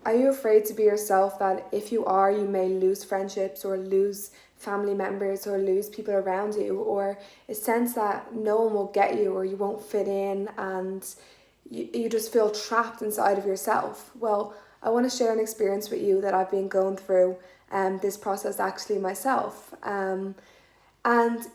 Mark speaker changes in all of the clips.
Speaker 1: Are you afraid to be yourself, that if you are, you may lose friendships or lose family members or lose people around you, or a sense that no one will get you or you won't fit in and you just feel trapped inside of yourself? Well, I want to share an experience with you that I've been going through this process actually myself. And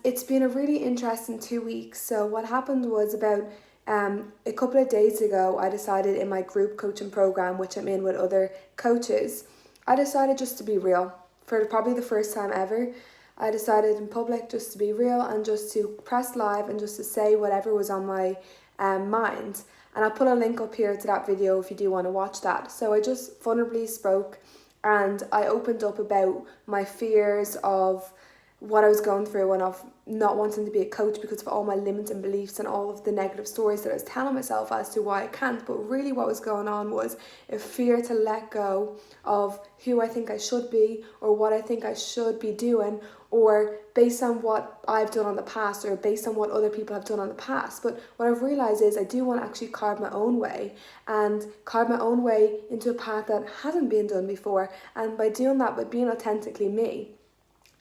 Speaker 1: it's been a really interesting 2 weeks. So what happened was about a couple of days ago, I decided in my group coaching program, which I'm in with other coaches, I decided just to be real for probably the first time ever. I decided in public just to be real and just to press live and just to say whatever was on my mind. And I'll put a link up here to that video if you do want to watch that. So I just vulnerably spoke and I opened up about my fears of what I was going through and of not wanting to be a coach because of all my limiting beliefs and all of the negative stories that I was telling myself as to why I can't. But really what was going on was a fear to let go of who I think I should be or what I think I should be doing, or based on what I've done on the past or based on what other people have done on the past. But what I've realised is I do want to actually carve my own way and carve my own way into a path that hasn't been done before. And by doing that, by being authentically me.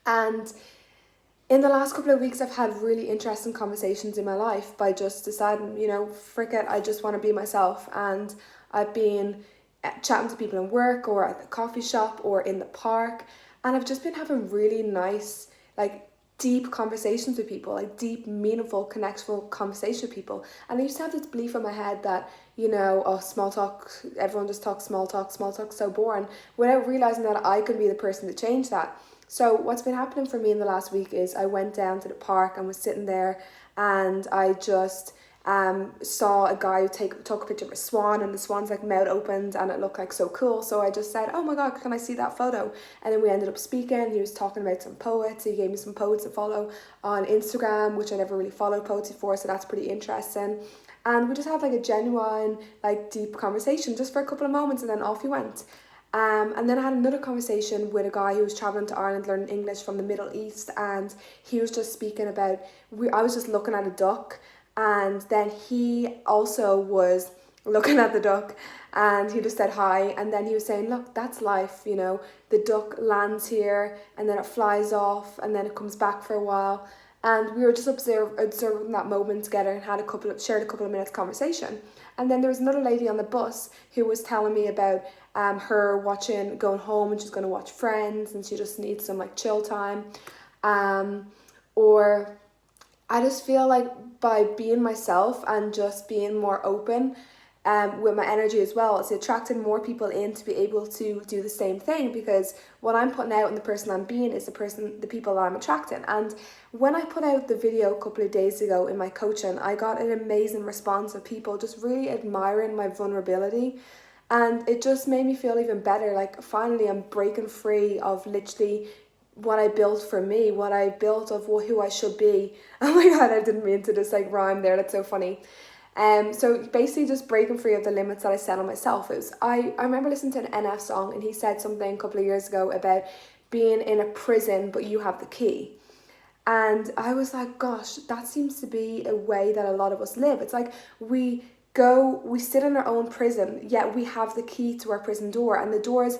Speaker 1: And in the last couple of weeks, I've had really interesting conversations in my life by just deciding, frick it, I just want to be myself. And I've been chatting to people in work or at the coffee shop or in the park. And I've just been having really nice, deep conversations with people, deep, meaningful, connectful conversations with people. And I used to have this belief in my head that, small talk, everyone just talks small talk's so boring, without realising that I could be the person to change that. So what's been happening for me in the last week is I went down to the park and was sitting there and I just saw a guy who took a picture of a swan, and the swan's mouth opened and it looked so cool. So I just said, oh my God, can I see that photo? And then we ended up speaking. He was talking about some poets. He gave me some poets to follow on Instagram, which I never really followed poets before, so that's pretty interesting. And we just had a genuine, deep conversation just for a couple of moments, and then off he went. And then I had another conversation with a guy who was travelling to Ireland learning English from the Middle East, and he was just speaking about, I was just looking at a duck, and then he also was looking at the duck, and he just said hi, and then he was saying, look, that's life, the duck lands here, and then it flies off, and then it comes back for a while. And we were just observing that moment together and shared a couple of minutes conversation. And then there was another lady on the bus who was telling me about her going home, and she's going to watch Friends and she just needs some chill time. Or I just feel by being myself and just being more open with my energy as well, it's attracting more people in to be able to do the same thing, because what I'm putting out and the person I'm being is the people that I'm attracting. And when I put out the video a couple of days ago in my coaching, I got an amazing response of people just really admiring my vulnerability, and it just made me feel even better. Finally I'm breaking free of literally what I built for me, what I built of who I should be. Oh my God, I didn't mean to just rhyme there, that's so funny. So basically just breaking free of the limits that I set on myself. I remember listening to an NF song, and he said something a couple of years ago about being in a prison but you have the key. And I was like, gosh, that seems to be a way that a lot of us live. It's we sit in our own prison, yet we have the key to our prison door, and the door is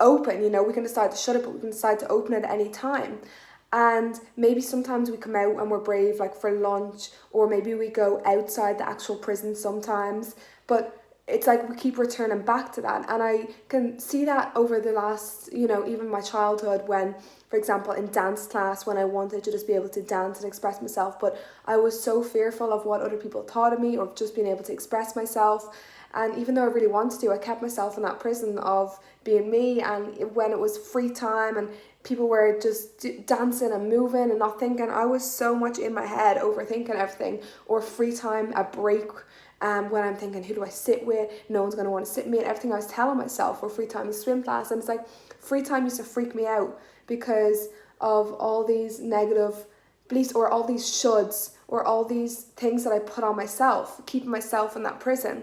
Speaker 1: open. We can decide to shut it, but we can decide to open it at any time. And maybe sometimes we come out and we're brave, for lunch, or maybe we go outside the actual prison sometimes. But it's we keep returning back to that. And I can see that over the last, even my childhood, when, for example, in dance class, when I wanted to just be able to dance and express myself, but I was so fearful of what other people thought of me or just being able to express myself. And even though I really wanted to, I kept myself in that prison of being me. And when it was free time and people were just dancing and moving and not thinking, I was so much in my head overthinking everything. Or free time, a break, when I'm thinking, who do I sit with? No one's going to want to sit with me, and everything I was telling myself. Or free time in swim class. And it's free time used to freak me out because of all these negative beliefs or all these shoulds or all these things that I put on myself, keeping myself in that prison.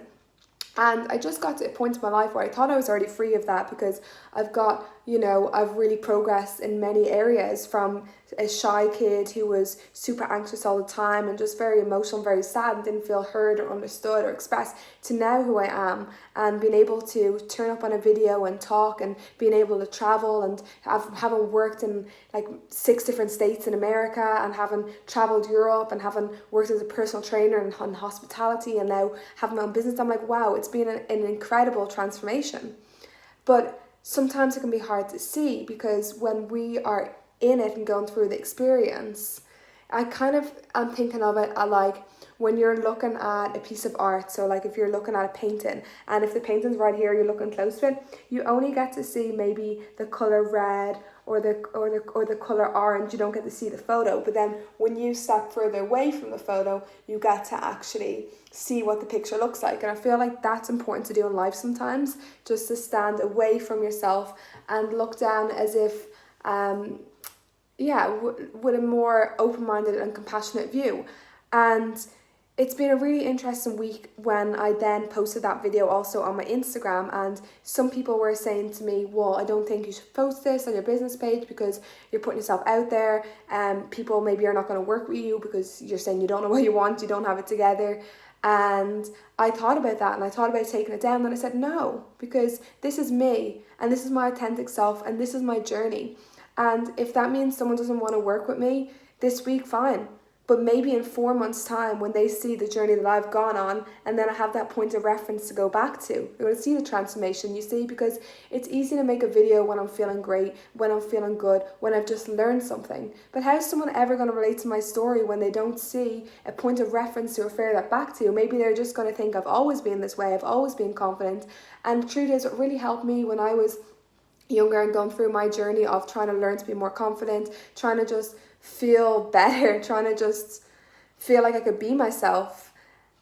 Speaker 1: And I just got to a point in my life where I thought I was already free of that, because I've got you know, I've really progressed in many areas, from a shy kid who was super anxious all the time and just very emotional, very sad, and didn't feel heard or understood or expressed, to now who I am, and being able to turn up on a video and talk, and being able to travel, and having worked in like 6 different states in America, and having traveled Europe, and having worked as a personal trainer in hospitality, and now having my own business. I'm like, wow, it's been an incredible transformation. But sometimes it can be hard to see, because when we are in it and going through the experience, I kind of am thinking of it like when you're looking at a piece of art. So like if you're looking at a painting, and if the painting's right here, you're looking close to it, you only get to see maybe the color red or the color orange. You don't get to see the photo. But then when you step further away from the photo, you get to actually see what the picture looks like. And I feel like that's important to do in life sometimes, just to stand away from yourself and look down as if with a more open-minded and compassionate view. And it's been a really interesting week when I then posted that video also on my Instagram, and some people were saying to me, well, I don't think you should post this on your business page because you're putting yourself out there, and people maybe are not going to work with you because you're saying you don't know what you want, you don't have it together. And I thought about that, and I thought about taking it down, and I said no, because this is me, and this is my authentic self, and this is my journey. And if that means someone doesn't want to work with me this week, fine. But maybe in 4 months' time, when they see the journey that I've gone on, and then I have that point of reference to go back to, you're going to see the transformation, you see, because it's easy to make a video when I'm feeling great, when I'm feeling good, when I've just learned something. But how is someone ever going to relate to my story when they don't see a point of reference to refer that back to? Maybe they're just going to think I've always been this way, I've always been confident. And the truth is, what really helped me when I was younger and going through my journey of trying to learn to be more confident, trying to just feel better, trying to just feel like I could be myself,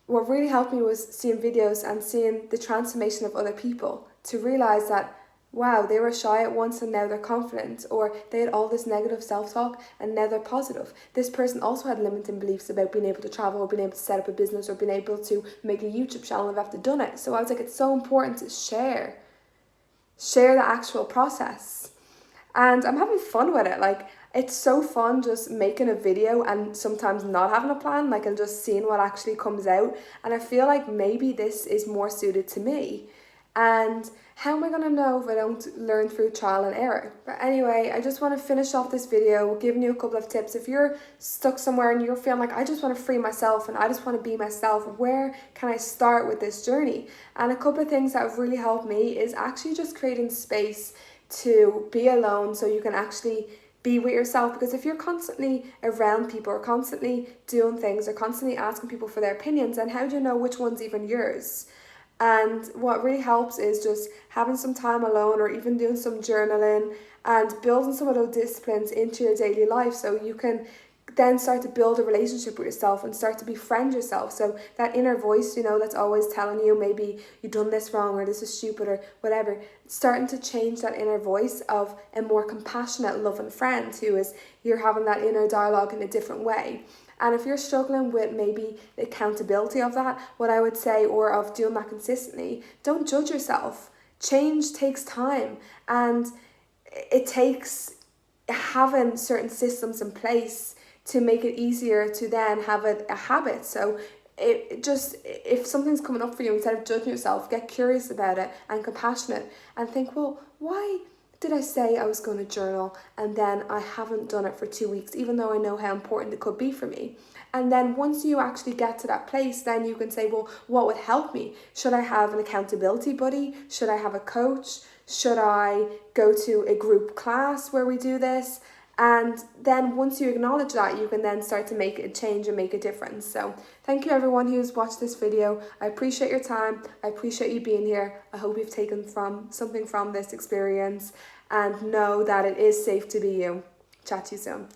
Speaker 1: what really helped me was seeing videos and seeing the transformation of other people, to realize that, wow, they were shy at once and now they're confident, or they had all this negative self-talk and now they're positive. This person also had limiting beliefs about being able to travel, or being able to set up a business, or being able to make a YouTube channel and have to done it. So I was like, it's so important to share the actual process. And I'm having fun with it. Like, it's so fun just making a video and sometimes not having a plan, like, and just seeing what actually comes out. And I feel like maybe this is more suited to me. And how am I going to know if I don't learn through trial and error? But anyway, I just want to finish off this video giving you a couple of tips. If you're stuck somewhere and you're feeling like, I just want to free myself and I just want to be myself, where can I start with this journey? And a couple of things that have really helped me is actually just creating space to be alone, so you can actually be with yourself. Because if you're constantly around people, or constantly doing things, or constantly asking people for their opinions, then how do you know which one's even yours? And what really helps is just having some time alone, or even doing some journaling, and building some of those disciplines into your daily life, so you can then start to build a relationship with yourself and start to befriend yourself. So that inner voice, you know, that's always telling you maybe you've done this wrong, or this is stupid, or whatever, starting to change that inner voice of a more compassionate, loving friend who is, you're having that inner dialogue in a different way. And if you're struggling with maybe the accountability of that, what I would say, or of doing that consistently, don't judge yourself. Change takes time, and it takes having certain systems in place to make it easier to then have a habit. So if something's coming up for you, instead of judging yourself, get curious about it and compassionate, and think, well, why did I say I was going to journal and then I haven't done it for 2 weeks, even though I know how important it could be for me? And then once you actually get to that place, then you can say, well, what would help me? Should I have an accountability buddy? Should I have a coach? Should I go to a group class where we do this? And then once you acknowledge that, you can then start to make a change and make a difference. So thank you everyone who's watched this video. I appreciate your time. I appreciate you being here. I hope you've taken something from this experience, and know that it is safe to be you. Chat to you soon.